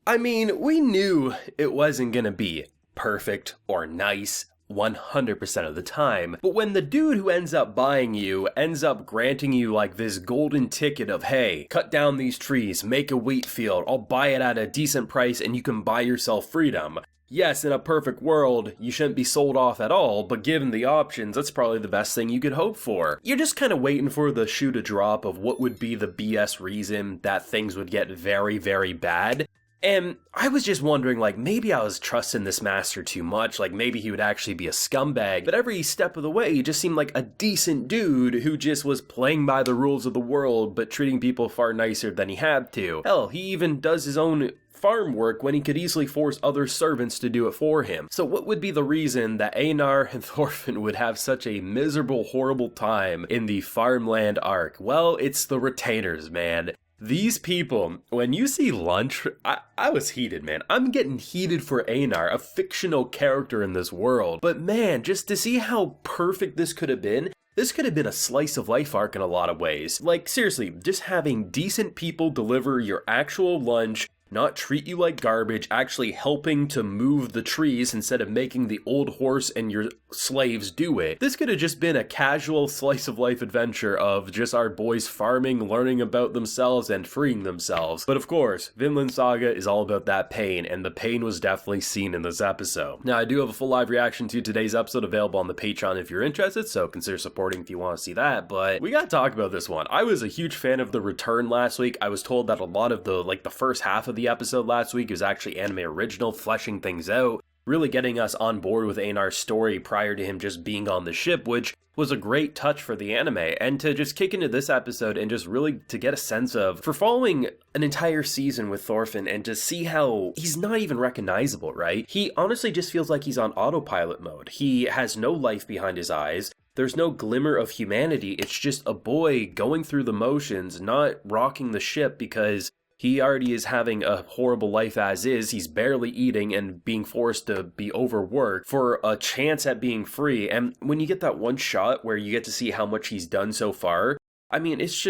I mean, we knew it wasn't gonna be perfect or nice 100% of the time, but when the dude who ends up buying you ends up granting you like this golden ticket of, hey, cut down these trees, make a wheat field, I'll buy it at a decent price and you can buy yourself freedom. Yes, in a perfect world, you shouldn't be sold off at all, but given the options, that's probably the best thing you could hope for. You're just kind of waiting for the shoe to drop of what would be the BS reason that things would get very, very bad. And I was just wondering, like, maybe I was trusting this master too much, like maybe he would actually be a scumbag, but every step of the way he just seemed like a decent dude who just was playing by the rules of the world, but treating people far nicer than he had to. Hell, he even does his own farm work when he could easily force other servants to do it for him. So what would be the reason that Einar and Thorfinn would have such a miserable, horrible time in the farmland arc? Well, it's the retainers, man. These people, when you see lunch, I was heated, man. I'm getting heated for Einar, a fictional character in this world. But man, just to see how perfect this could have been a slice of life arc in a lot of ways. Like, seriously, just having decent people deliver your actual lunch, not treat you like garbage, actually helping to move the trees instead of making the old horse and your slaves do it. This could have just been a casual slice of life adventure of just our boys farming, learning about themselves, and freeing themselves. But of course, Vinland Saga is all about that pain, and the pain was definitely seen in this episode. Now, I do have a full live reaction to today's episode available on the Patreon if you're interested, so consider supporting if you want to see that, but we gotta talk about this one. I was a huge fan of the return last week. I was told that a lot of the first half of the episode last week was actually anime original, fleshing things out, really getting us on board with Einar's story prior to him just being on the ship, which was a great touch for the anime. And to just kick into this episode and just really to get a sense of, for following an entire season with Thorfinn and to see how he's not even recognizable, right? He honestly just feels like he's on autopilot mode. He has no life behind his eyes. There's no glimmer of humanity. It's just a boy going through the motions, not rocking the ship because he already is having a horrible life as is. He's barely eating and being forced to be overworked for a chance at being free. And when you get that one shot where you get to see how much he's done so far, I mean, it's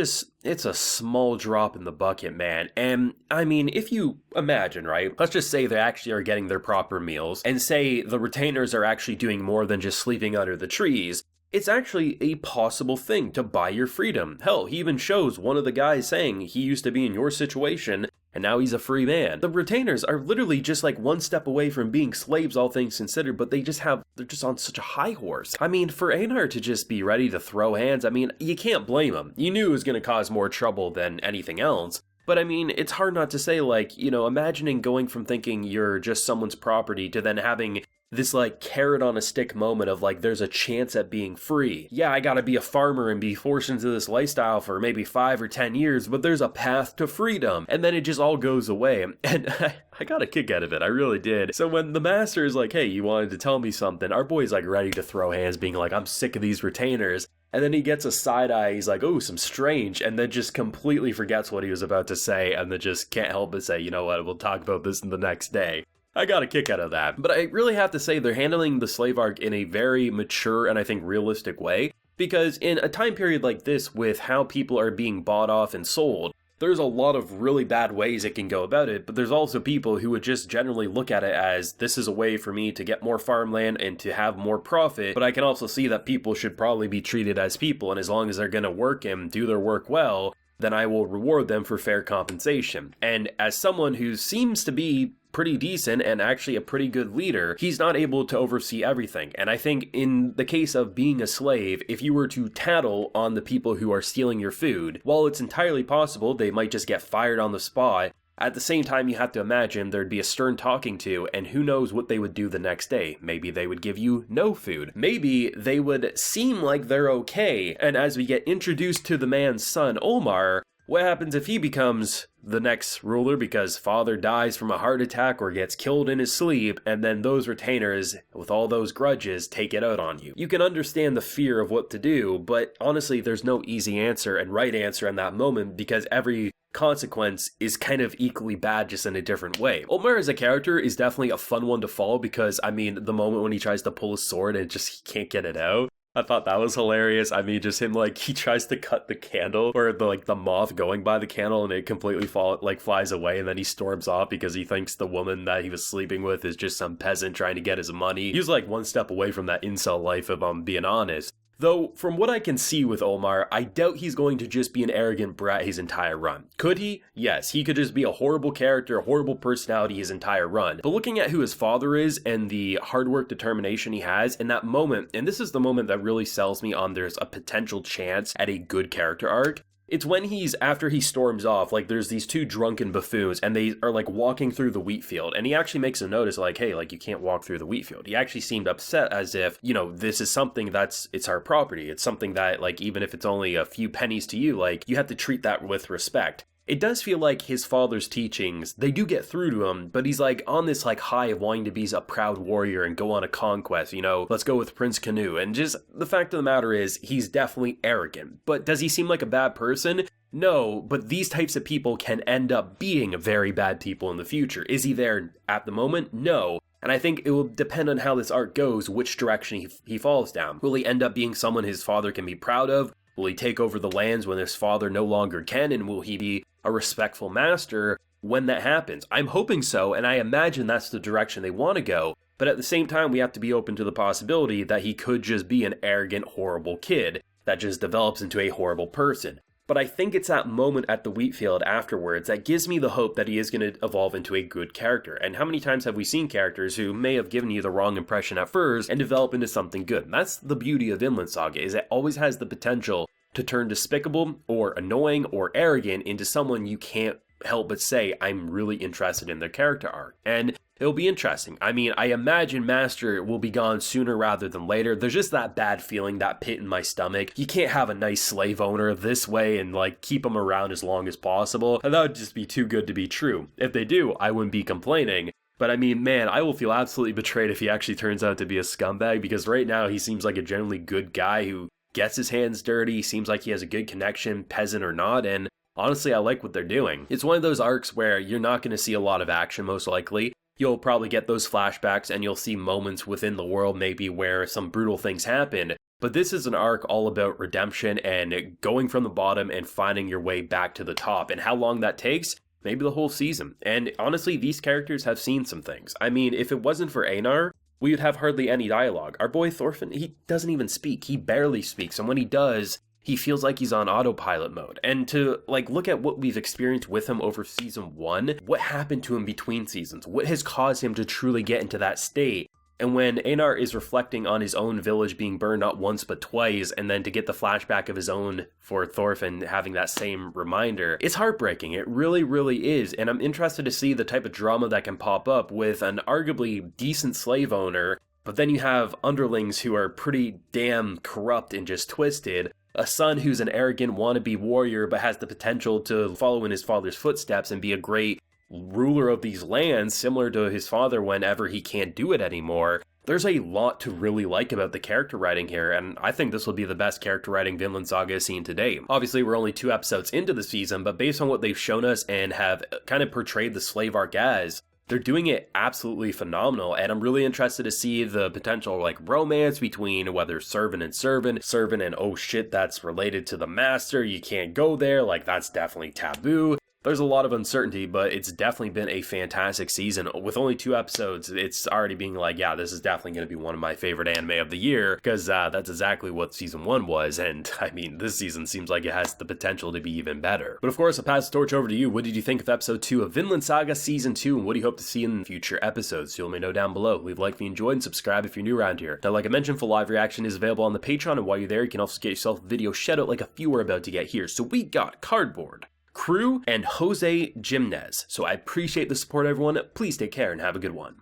a small drop in the bucket, man. And I mean, if you imagine, right, let's just say they actually are getting their proper meals and say the retainers are actually doing more than just sleeping under the trees. It's actually a possible thing to buy your freedom. Hell, he even shows one of the guys saying he used to be in your situation and now he's a free man. The retainers are literally just like one step away from being slaves, all things considered, but they're just on such a high horse. I mean, for Einar to just be ready to throw hands, I mean, you can't blame him. You knew it was going to cause more trouble than anything else. But I mean, it's hard not to say, like, you know, imagining going from thinking you're just someone's property to then having this like carrot on a stick moment of like there's a chance at being free. Yeah, I gotta be a farmer and be forced into this lifestyle for maybe 5 or 10 years, but there's a path to freedom. And then it just all goes away. And I got a kick out of it, I really did. So when the master is like, hey, you wanted to tell me something, our boy's like ready to throw hands, being like, I'm sick of these retainers. And then he gets a side eye, he's like, oh, some strange, and then just completely forgets what he was about to say, and then just can't help but say, you know what, we'll talk about this in the next day. I got a kick out of that. But I really have to say they're handling the slave arc in a very mature and I think realistic way, because in a time period like this with how people are being bought off and sold, there's a lot of really bad ways it can go about it, but there's also people who would just generally look at it as this is a way for me to get more farmland and to have more profit, but I can also see that people should probably be treated as people, and as long as they're going to work and do their work well, then I will reward them for fair compensation. And as someone who seems to be pretty decent and actually a pretty good leader, he's not able to oversee everything. And I think in the case of being a slave, if you were to tattle on the people who are stealing your food, while it's entirely possible they might just get fired on the spot, at the same time you have to imagine there'd be a stern talking to, and who knows what they would do the next day. Maybe they would give you no food. Maybe they would seem like they're okay, and as we get introduced to the man's son, Omar, what happens if he becomes the next ruler because father dies from a heart attack or gets killed in his sleep, and then those retainers, with all those grudges, take it out on you? You can understand the fear of what to do, but honestly, there's no easy answer and right answer in that moment because every consequence is kind of equally bad, just in a different way. Omar as a character is definitely a fun one to follow because, I mean, the moment when he tries to pull his sword and just he can't get it out, I thought that was hilarious. I mean, just him, like, he tries to cut the candle, or the moth going by the candle, and it completely flies away, and then he storms off because he thinks the woman that he was sleeping with is just some peasant trying to get his money. He was like one step away from that incel life, if I'm being honest. Though, from what I can see with Omar, I doubt he's going to just be an arrogant brat his entire run. Could he? Yes, he could just be a horrible character, a horrible personality his entire run. But looking at who his father is and the hard work determination he has in that moment, and this is the moment that really sells me on there's a potential chance at a good character arc, it's when after he storms off, like there's these two drunken buffoons and they are like walking through the wheat field, and he actually makes a notice like, hey, like you can't walk through the wheat field. He actually seemed upset as if, this is something it's our property. It's something that like, even if it's only a few pennies to you, like you have to treat that with respect. It does feel like his father's teachings, they do get through to him, but he's like on this like high of wanting to be a proud warrior and go on a conquest, let's go with Prince Canoe. And just the fact of the matter is, he's definitely arrogant. But does he seem like a bad person? No, but these types of people can end up being very bad people in the future. Is he there at the moment? No. And I think it will depend on how this arc goes, which direction he falls down. Will he end up being someone his father can be proud of? Will he take over the lands when his father no longer can? And will he be a respectful master when that happens? I'm hoping so, and I imagine that's the direction they want to go. But at the same time, we have to be open to the possibility that he could just be an arrogant, horrible kid that just develops into a horrible person. But I think it's that moment at the wheat field afterwards that gives me the hope that he is going to evolve into a good character. And how many times have we seen characters who may have given you the wrong impression at first and develop into something good? And that's the beauty of Vinland Saga, is it always has the potential to turn despicable or annoying or arrogant into someone you can't help but say, I'm really interested in their character arc. And it'll be interesting. I mean, I imagine Master will be gone sooner rather than later. There's just that bad feeling, that pit in my stomach. You can't have a nice slave owner this way and like keep him around as long as possible. And that would just be too good to be true. If they do, I wouldn't be complaining. But I mean, man, I will feel absolutely betrayed if he actually turns out to be a scumbag, because right now he seems like a generally good guy who gets his hands dirty, seems like he has a good connection, peasant or not, and honestly, I like what they're doing. It's one of those arcs where you're not going to see a lot of action, most likely. You'll probably get those flashbacks and you'll see moments within the world maybe where some brutal things happen. But this is an arc all about redemption and going from the bottom and finding your way back to the top. And how long that takes? Maybe the whole season. And honestly, these characters have seen some things. I mean, if it wasn't for Einar, we would have hardly any dialogue. Our boy Thorfinn, he doesn't even speak. He barely speaks. And when he does, he feels like he's on autopilot mode. And to like look at what we've experienced with him over season 1, what happened to him between seasons? What has caused him to truly get into that state? And when Einar is reflecting on his own village being burned not once but twice, and then to get the flashback of his own for Thorfinn having that same reminder, it's heartbreaking. It really, really is. And I'm interested to see the type of drama that can pop up with an arguably decent slave owner, but then you have underlings who are pretty damn corrupt and just twisted, a son who's an arrogant wannabe warrior but has the potential to follow in his father's footsteps and be a great ruler of these lands, similar to his father whenever he can't do it anymore. There's a lot to really like about the character writing here, and I think this will be the best character writing Vinland Saga has seen to date. Obviously, we're only 2 episodes into the season, but based on what they've shown us and have kind of portrayed the slave arc as, they're doing it absolutely phenomenal, and I'm really interested to see the potential like romance between whether servant and oh shit, that's related to the master, you can't go there, like that's definitely taboo. There's a lot of uncertainty, but it's definitely been a fantastic season. With only 2 episodes, it's already being like, yeah, this is definitely going to be one of my favorite anime of the year, because that's exactly what season 1 was, and I mean, this season seems like it has the potential to be even better. But of course, I'll pass the torch over to you. What did you think of episode 2 of Vinland Saga season 2, and what do you hope to see in future episodes? So let me know down below. Leave a like if you enjoyed, and subscribe if you're new around here. Now, like I mentioned, full live reaction is available on the Patreon, and while you're there, you can also get yourself a video shout out like a few we're about to get here. So we got Cardboard, Crew, and Jose Jimenez. So I appreciate the support, everyone. Please take care and have a good one.